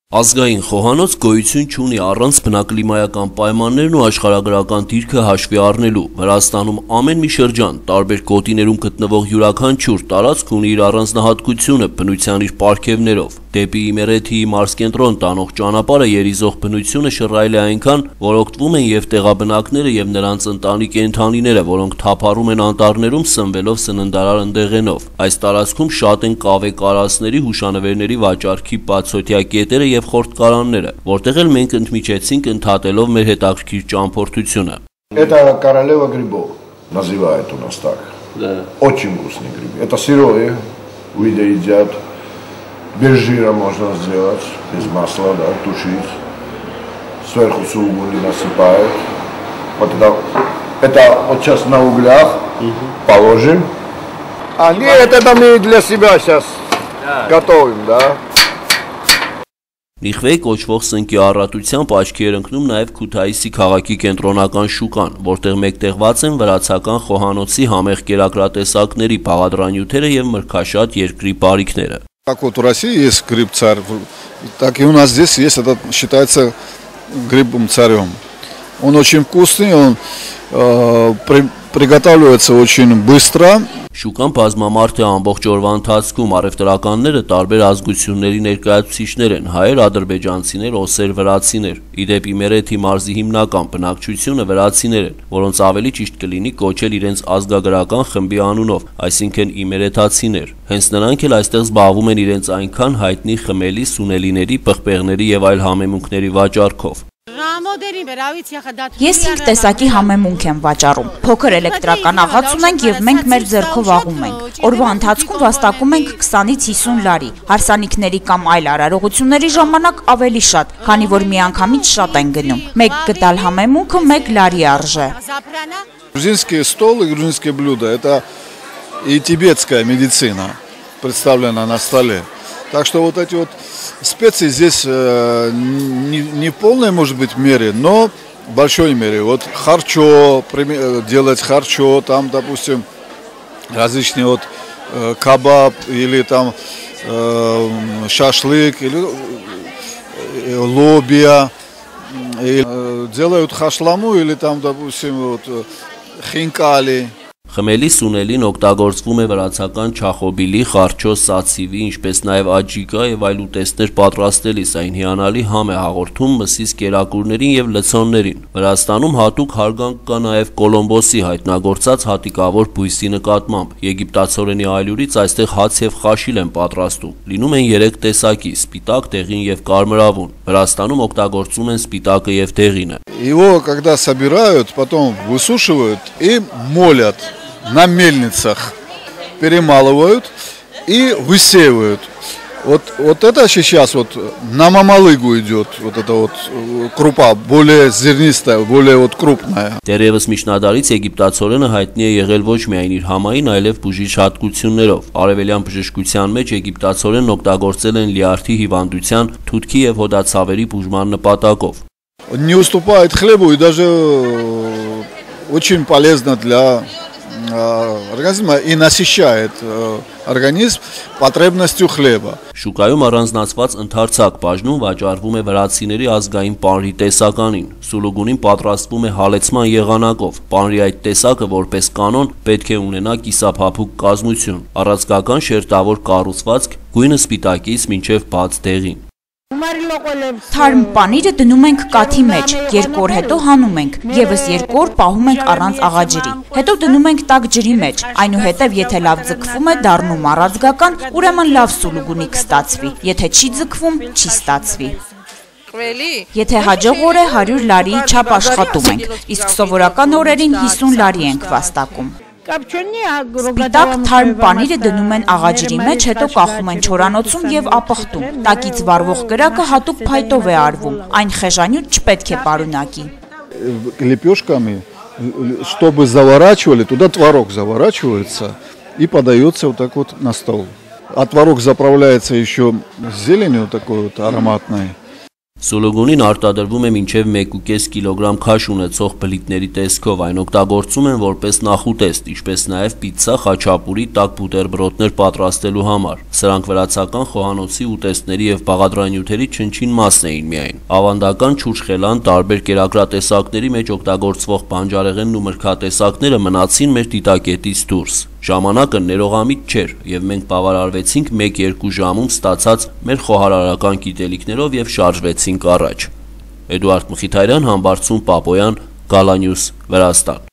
Ազգային խոհանոց գոյություն չունի առանց բնակլիմայական պայմաններն ու աշխարհագրական դիրքը հաշվի առնելու։ Վրաստանում ամեն մի շրջան, տարբեր գոտիներում գտնվող յուրաքանչյուր տարածք ունի իր առանձնահատկությունը, բնության իր պարգևներով։ Դեպի Իմերեթիի մարզկենտրոն տանող ճանապարհը երիզող բնությունը շռայլ է այնքան, որ օգտվում են եւ տեղաբնակները եւ նրանց ընտանի կենդանիները, որոնք թափառում են անտառներում սնվելով սննդարար ընդեղենով։ Այս տարածքում շատ են կավե կարասների, հուշանվերների վաճառքի բացօթյա կետերը եւ խորտկարանները, որտեղ էլ մենք ընդմիջեցինք ընդհատելով մեր հետաքրքիր ճամփորդությունը։ Это королева грибов называют у нас так. Да. Очень вкусный гриб. Это сырое, виды едят. Без жира можно сделать, без масла, да, тушить. Сверху сулугуни насыпают. Вот это вот сейчас на углях положим. А нет, это мы для себя сейчас готовим, да. Նիխվեի կոչվող սնկի առատությամբ աչքի էր ընկնում նաև Քութայիսի քաղաքի կենտրոնական շուկան, որտեղ մեկտեղված են վրացական խոհանոցի համեղ կերակրատեսակների բաղադրանյութերը եւ մրգաշատ երկրի բարիքները։ Как вот в России есть гриб-царь, так и у нас здесь есть, это считается грибом-царем. Он очень вкусный, он приготавливается очень быстро. Շուկան բազմամարդ է ամբողջ օրվա ընթացքում, առևտրականները տարբեր ազգությունների ներկայացուցիչներ են, հայեր, ադրբեջանցիներ, օսեր, վրացիներ։ Իդեպ Իմերեթի մարզի հիմնական բնակչությունը վրացիներ են, որոնց ավելի ճիշտ կլինի կոչել իրենց ազգագրական խմբի անունով, այսինքն իմերեթացիներ։ Հենց նրանք էլ այստեղ զբաղվում են իրենց այնքան հայտնի խմելի, սունելիների, պղպեղների եւ այլ համեմունքների վաճառքով։ Ես 5 տեսակի համեմունք եմ վաճառում։ Փոքր էլեկտրական աղաց ունենք եւ մենք մեր ձեռքով աղում ենք։ Օրվա ընթացքում վաստակում ենք 20-ից 50 լարի։ Հարսանիքների կամ այլ արարողությունների ժամանակ ավելի շատ, քանի որ միանգամից շատ են գնում։ Մեկ գտալ համեմունքը 1 լարի արժե։ Грузинский стол и грузинские блюда – это и тибетская медицина, представлена на столе. Так что вот эти вот специи здесь не в полной, может быть, мере, но в большой мере. Вот харчо, делать харчо, там, допустим, различные вот кабаб или там шашлык, или лобия, делают хашламу или там, допустим, вот хинкали. Խմելի սունելին օգտագործվում է վրացական չախոբիլի, խարչո, սացիվի, ինչպես նաև աջիկա եւ այլ ուտեստներ պատրաստելիս, այն հիանալի համ է հաղորդում մսից կերակուրներին եւ լցոններին։ Վրաստանում հատուկ հարգանք կա նաև Կոլոմբոսի հայտնագործած հատիկավոր բույսի նկատմամբ։ Եգիպտացորենի այլուրից այստեղ հաց եւ խաշիլ են պատրաստում։ Լինում են 3 տեսակի՝ սպիտակ, դեղին եւ կարմրավուն։ Վրաստանում օգտագործում են սպիտակը եւ դեղինը։ Его когда собирают, потом высушивают и молят. На мельницах перемалывают и высеивают. Вот это сейчас вот на мамалыгу идет, вот эта вот крупа, более зернистая, более вот крупная. Դեռևս միջնադարից եգիպտացորենը հայտնի է եղել ոչ միայն իր համային, այլև բուժիչ հատկություններով։ Արևելյան բժշկության մեջ եգիպտացորենն օգտագործել են լյարդի հիվանդության, թութքի եւ հոդացավերի բուժման նպատակով։ Не уступает хлебу и даже очень полезно для организма и насыщает организм потребностью хлеба. Շուկայում առանձնացված ընդարձակ բաժնում վաճառվում է վրացիների ազգային պանրի տեսականին։ Սուլուգունին պատրաստվում է հալեցման եղանակով։ Պանրի այդ տեսակը որպես կանոն պետք է ունենա կիսափափուկ կազմություն, առանցքական շերտավոր կառուցվածք, գույնը սպիտակից մինչև բաց դեղին։ Թարմ պանիրը դնում ենք կաթի մեջ, 2 օր հետո հանում ենք, եւս 2 օր պահում ենք առանց աղաջրի։ Հետո դնում ենք տաք ջրի մեջ, այնուհետև եթե լավ ձգվում է, դառնում առանցքական, ուրեմն լավ սուլուգունի կստացվի, եթե չի ձգվում, չի ստացվի։ Եթե հաջող օր է 100 լարի չափ աշխատում ենք, իսկ սովորական օրերին 50 լարի ենք վաստակում։ Սպիտակ թարմ պանիրը դնում են աղաջրի մեջ, հետո կախում են չորանոցում եւ ապխտում։ Տակից վառվող կրակը հատուկ փայտով է արվում, այն խեժանյութ չպետք է պարունակի։ Лепешками, чтобы заворачивали, туда творог заворачивается и подается вот так вот на стол. А творог заправляется еще зеленью такой вот ароматной. Սուլուգունին արտադրվում է մինչև 1,5 կիլոգրամ քաշ ունեցող բլիթների տեսքով, այն օգտագործում են որպես նախուտեստ, ինչպես նաև պիցցա, խաչապուրի, տաք բուտերբրոդներ պատրաստելու համար։ Սրանք վրացական խոհանոցի ուտեստների եւ բաղադրանյութերի չնչին մասն էին միայն։ Ավանդական չուչխելան, տարբեր կերակրատեսակների մեջ օգտագործվող բանջարեղենն ու մրգատեսակները մնացին մեր դիտակետից դուրս։ Ժամանակը ներողամիտ չէր, եւ մենք բավարարվեցինք 1-2 ժամում ստացած մեր խոհարարական գիտելիքներով եւ շարժվեցինք առաջ։ Էդուարդ Մխիթարյան, Համբարձում Պապոյան, Գալանյուս, Վրաստան։